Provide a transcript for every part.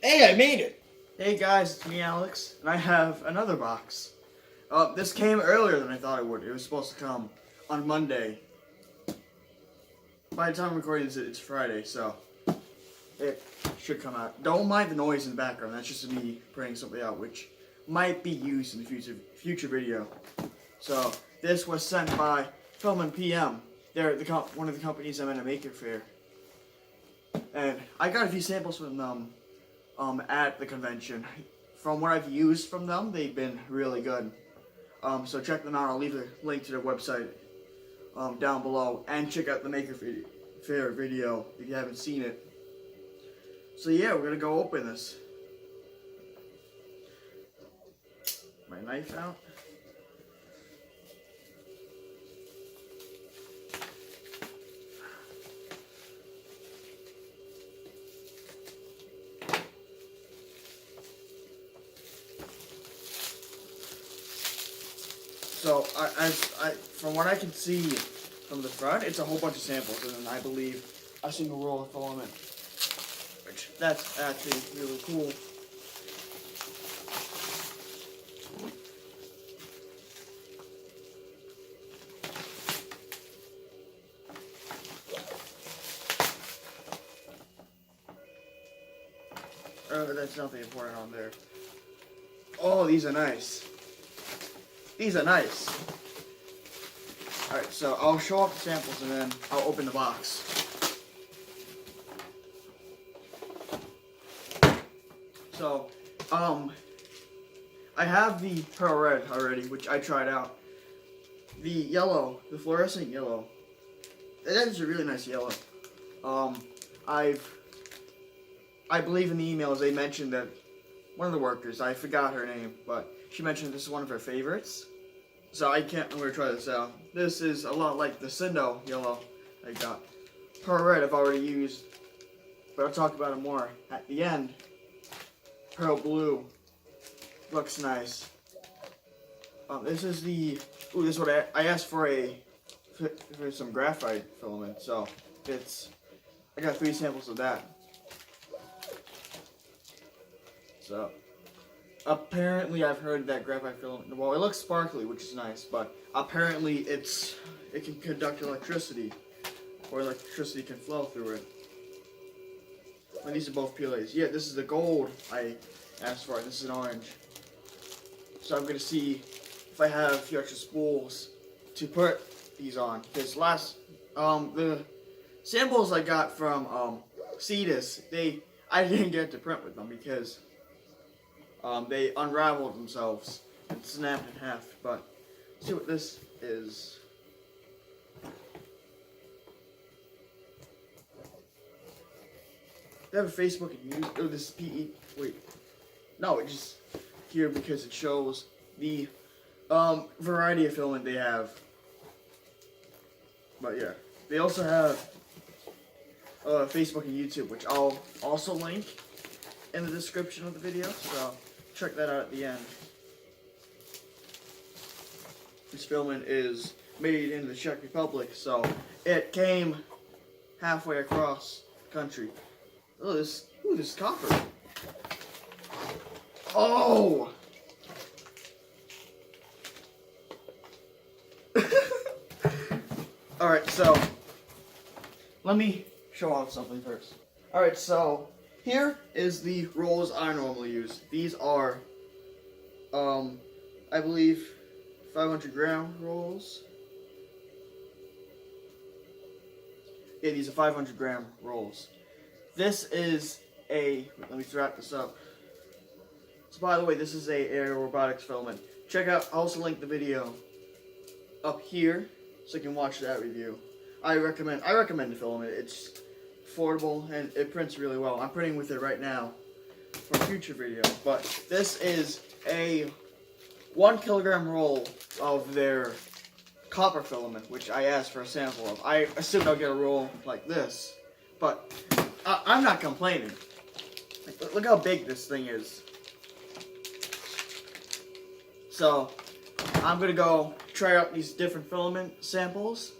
Hey, I made it! Hey guys, it's me Alex, and I have another box. This came earlier than I thought it would. It was supposed to come on Monday. By the time I'm recording this, it's Friday, so it should come out. Don't mind the noise in the background, that's just me printing something out, which might be used in the future video. So, this was sent by Filament PM. They're one of the companies I'm in a maker fair. And I got a few samples from them at the convention. From what I've used from them, they've been really good. So check them out. I'll leave a link to their website down below, and check out the Maker Fair video if you haven't seen it. So yeah, we're gonna go open this. My knife out. So, from what I can see from the front, it's a whole bunch of samples, and then I believe a single roll of filament, which that's actually really cool. That's nothing important on there. Oh, these are nice. These are nice. Alright, so I'll show off the samples and then I'll open the box. So, I have the pearl red already, which I tried out. The yellow, the fluorescent yellow, that is a really nice yellow. I believe in the emails they mentioned that one of the workers, I forgot her name, but she mentioned this is one of her favorites. So I'm gonna try this out. This is a lot like the Cindo yellow I got. Pearl red I've already used, but I'll talk about it more at the end. Pearl blue looks nice. This is the, this is what I asked for some graphite filament, so I got 3 samples of that. So, apparently I've heard that graphite filament, well, it looks sparkly, which is nice, but apparently it can conduct electricity, or electricity can flow through it. And these are both PLAs. Yeah, this is the gold I asked for, and this is an orange. So I'm going to see if I have a few extra spools to put these on, because the samples I got from Cetus, I didn't get to print with them because they unraveled themselves and snapped in half. But let's see what this is. They have a Facebook and YouTube. Oh, this is PE. Wait, no, it just here because it shows the variety of filament they have. But yeah, they also have Facebook and YouTube, which I'll also link in the description of the video, so check that out at the end. This filament is made in the Czech Republic, so it came halfway across the country. Oh, this is copper. Oh! Alright, so let me show off something first. Alright, so here is the rolls I normally use. These are, I believe, 500 gram rolls. Yeah, these are 500 gram rolls. This is let me wrap this up. So by the way, this is a aerial robotics filament. Check out, I'll also link the video up here so you can watch that review. I recommend the filament. It's affordable and it prints really well. I'm printing with it right now for a future video. But this is a 1 kilogram roll of their copper filament, which I asked for a sample of. I assumed I'll get a roll like this, but I'm not complaining. Look how big this thing is. So I'm gonna go try out these different filament samples,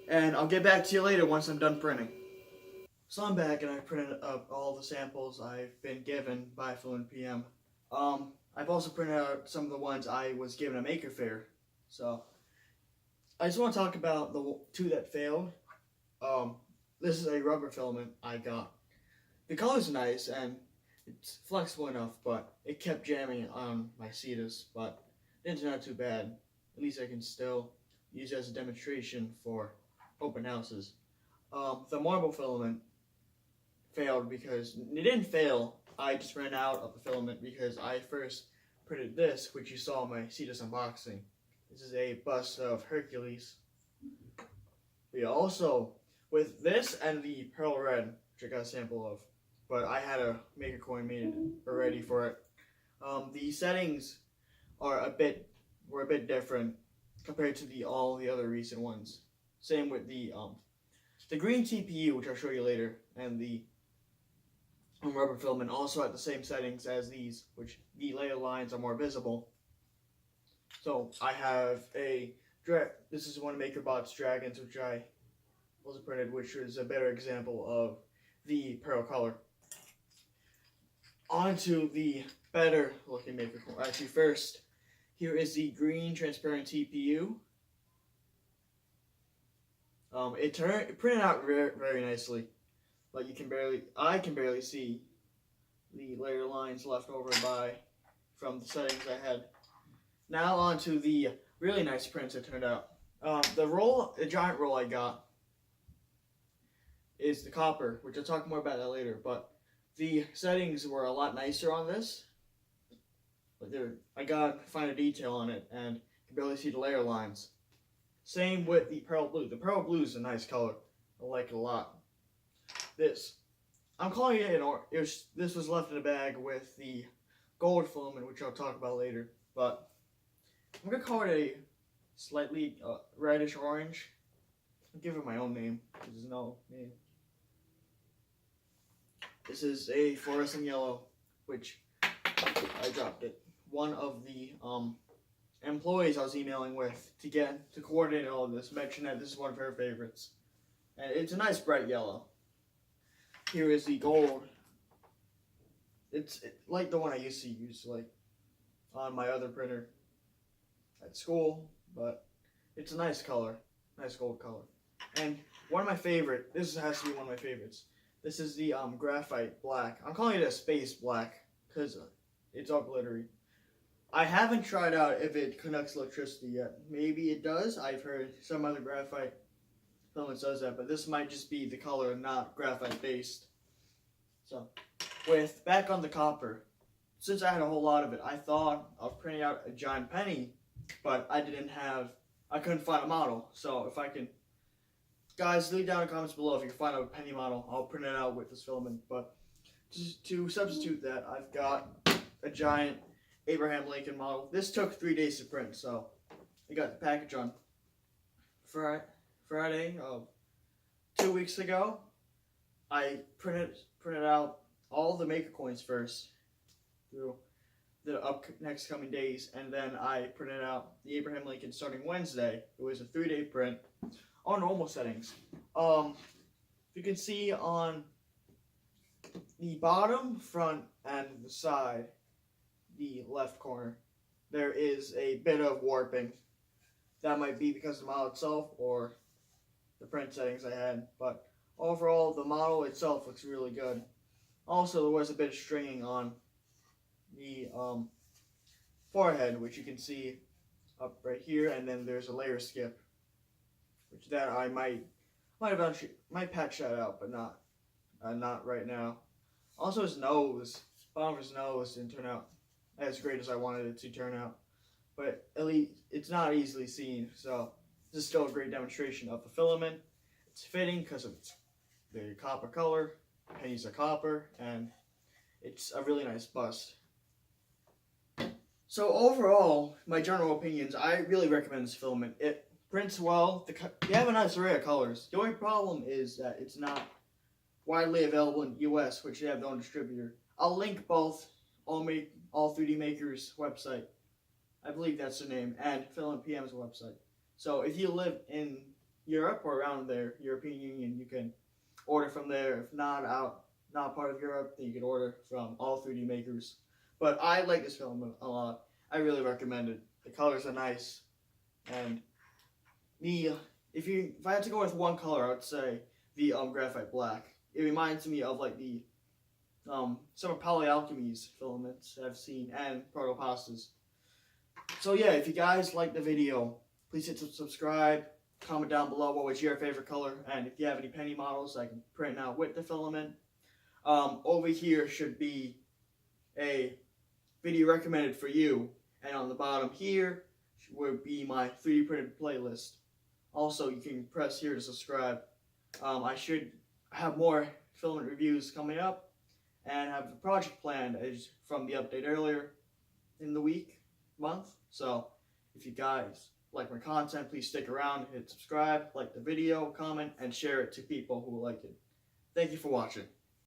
and I'll get back to you later once I'm done printing. So I'm back and I printed up all the samples I've been given by Filament PM. I've also printed out some of the ones I was given at Maker Faire. So I just want to talk about the two that failed. This is a rubber filament I got. The color's nice and it's flexible enough, but it kept jamming on my Cetus, but it didn't turn out too bad. At least I can still use it as a demonstration for open houses. The marble filament failed because it didn't fail. I just ran out of the filament because I first printed this, which you saw in my Cetus unboxing. This is a bust of Hercules. We also, with this and the pearl red, which I got a sample of, but I had a maker coin made already for it. The settings are were a bit different compared to all the other recent ones. Same with the green TPU, which I'll show you later, and the rubber filament also at the same settings as these, which the layer lines are more visible. So I have this is one of MakerBot's dragons, which I also printed, which is a better example of the pearl color. On to the better looking maker coin. Actually, first, here is the green Transparent Tpu. It printed out very nicely. Like I can barely see the layer lines left over from the settings I had. Now on to the really nice prints that turned out. The giant roll I got is the copper, which I'll talk more about that later, but the settings were a lot nicer on this. But I got finer detail on it and you can barely see the layer lines. Same with the pearl blue. The pearl blue is a nice color. I like it a lot. I'm calling it this was left in a bag with the gold filament, which I'll talk about later, but I'm going to call it a slightly reddish orange. I'll give it my own name, because there's no name. This is a fluorescent yellow, which I dropped it. One of the employees I was emailing with to coordinate all of this mentioned that this is one of her favorites. And it's a nice bright yellow. Here is the gold. It's like the one I used to use, like on my other printer at school, but it's a nice color, nice gold color. And one of my favorite, this has to be one of my favorites. This is the Graphite Black. I'm calling it a space black because it's all glittery. I haven't tried out if it conducts electricity yet. Maybe it does. I've heard some other graphite filament does that, but this might just be the color, not graphite based. So, back on the copper, since I had a whole lot of it, I thought of printing out a giant penny, but I couldn't find a model. So guys, leave down in the comments below if you can find a penny model. I'll print it out with this filament. But to substitute that, I've got a giant Abraham Lincoln model. This took 3 days to print, so I got the package on Friday of 2 weeks ago. I printed out all the maker coins first through the next coming days, and then I printed out the Abraham Lincoln starting Wednesday. It was a 3-day print on normal settings. You can see on the bottom, front, and the side, the left corner, there is a bit of warping. That might be because of the model itself or the print settings I had, but overall the model itself looks really good. Also, there was a bit of stringing on the forehead, which you can see up right here, and then there's a layer skip, which that I might patch that out, but not right now. Also, his nose, bottom of his nose didn't turn out as great as I wanted it to turn out, but at least it's not easily seen. So this is still a great demonstration of the filament. It's fitting because of the copper color. Pennies are copper, and it's a really nice bust. So overall, my general opinions, I really recommend this filament. It prints well. They have a nice array of colors. The only problem is that it's not widely available in the US, which they have their own distributor. I'll link both all 3D Makers' website. I believe that's the name, and Filament PM's website. So if you live in Europe or around their European Union, you can order from from there. If not part of Europe, then you can order from all 3D makers. But I like this filament a lot. I really recommend it. The colors are nice, and if I had to go with one color, I would say the Graphite Black. It reminds me of like the some of Polyalchemy's filaments I've seen and Protopastas. So yeah, if you guys like the video, please hit subscribe. Comment down below what was your favorite color, and if you have any penny models I can print out with the filament. Over here should be a video recommended for you, and on the bottom here will be my 3D printed playlist. Also, you can press here to subscribe. I should have more filament reviews coming up, and have a project planned as from the update earlier in the month. So if you guys like my content, please stick around, hit subscribe, like the video, comment, and share it to people who like it. Thank you for watching.